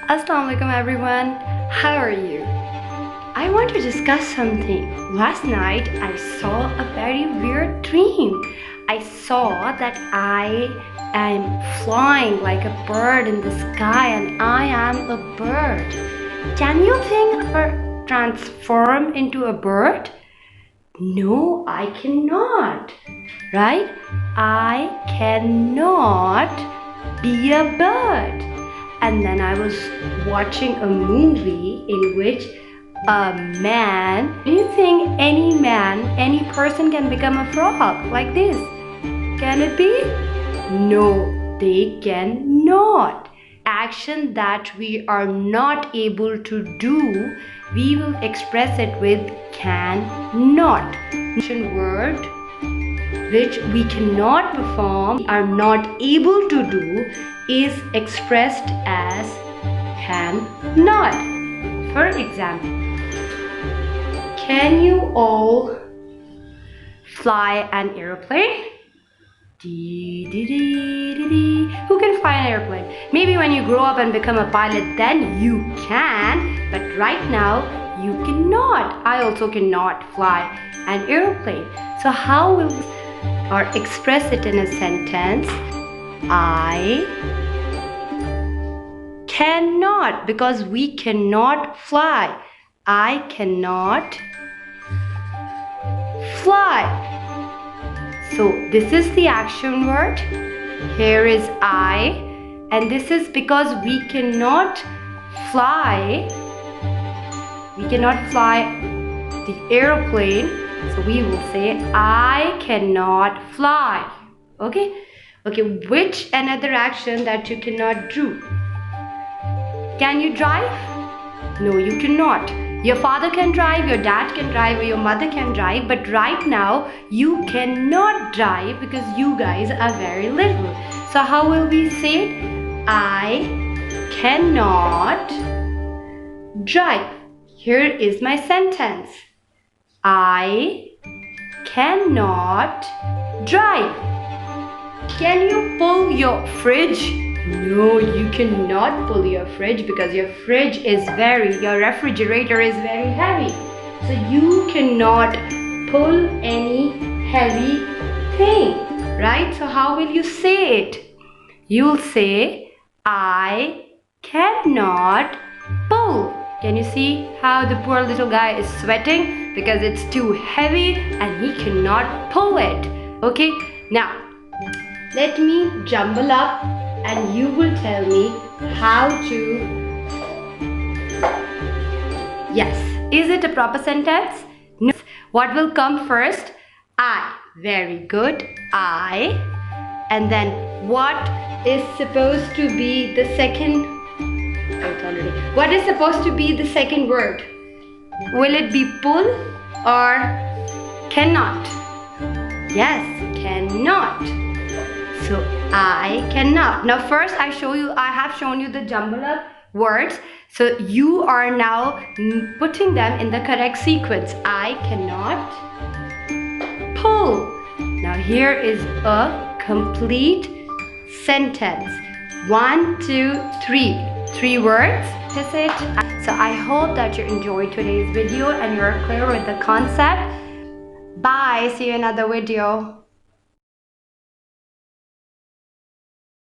Assalamualaikum everyone, how are you? I want to discuss something. Last night I saw a very weird dream. I saw that I am flying like a bird in the sky and I am a bird. Can you think I transform into a bird? No, I cannot. Right? I cannot be a bird. And then I was watching a movie in which a man, do you think any person can become a frog like this? Can it be? No, they cannot. Action that we are not able to do, we will express it with cannot. Action word which we cannot perform, are not able to do, is expressed as cannot. For example, can you all fly an airplane? Who can fly an airplane? Maybe when you grow up and become a pilot, then you can, but right now you cannot. I also cannot fly an airplane. So how will or express it in a sentence? I cannot, because we cannot fly. I cannot fly. So this is the action word. Here is I, and this is because we cannot fly. We cannot fly the airplane. So we will say I cannot fly. Okay, which another action that you cannot do? Can you drive? No, you cannot. Your father can drive, your dad can drive, or your mother can drive, but right now you cannot drive because you guys are very little. So how will we say it? I cannot drive. Here is my sentence. I cannot drive. Can you pull your fridge? No, you cannot pull your fridge because your refrigerator is very heavy. So you cannot pull any heavy thing, right? So how will you say it? You'll say, I cannot pull. Can you see how the poor little guy is sweating? Because it's too heavy and he cannot pull it. Okay, now let me jumble up and you will tell me how to. Yes, is it a proper sentence? No. What will come first? I. Very good. I. And then what is supposed to be the second? What is supposed to be the second word? Will it be pull or cannot? Yes, cannot. So I cannot. Now first I have shown you the jumble up words. So you are now putting them in the correct sequence. I cannot pull. Now here is a complete sentence. 1, 2, 3. 3 words. That's it. So I hope that you enjoyed today's video and you're clear with the concept. Bye. See you in another video.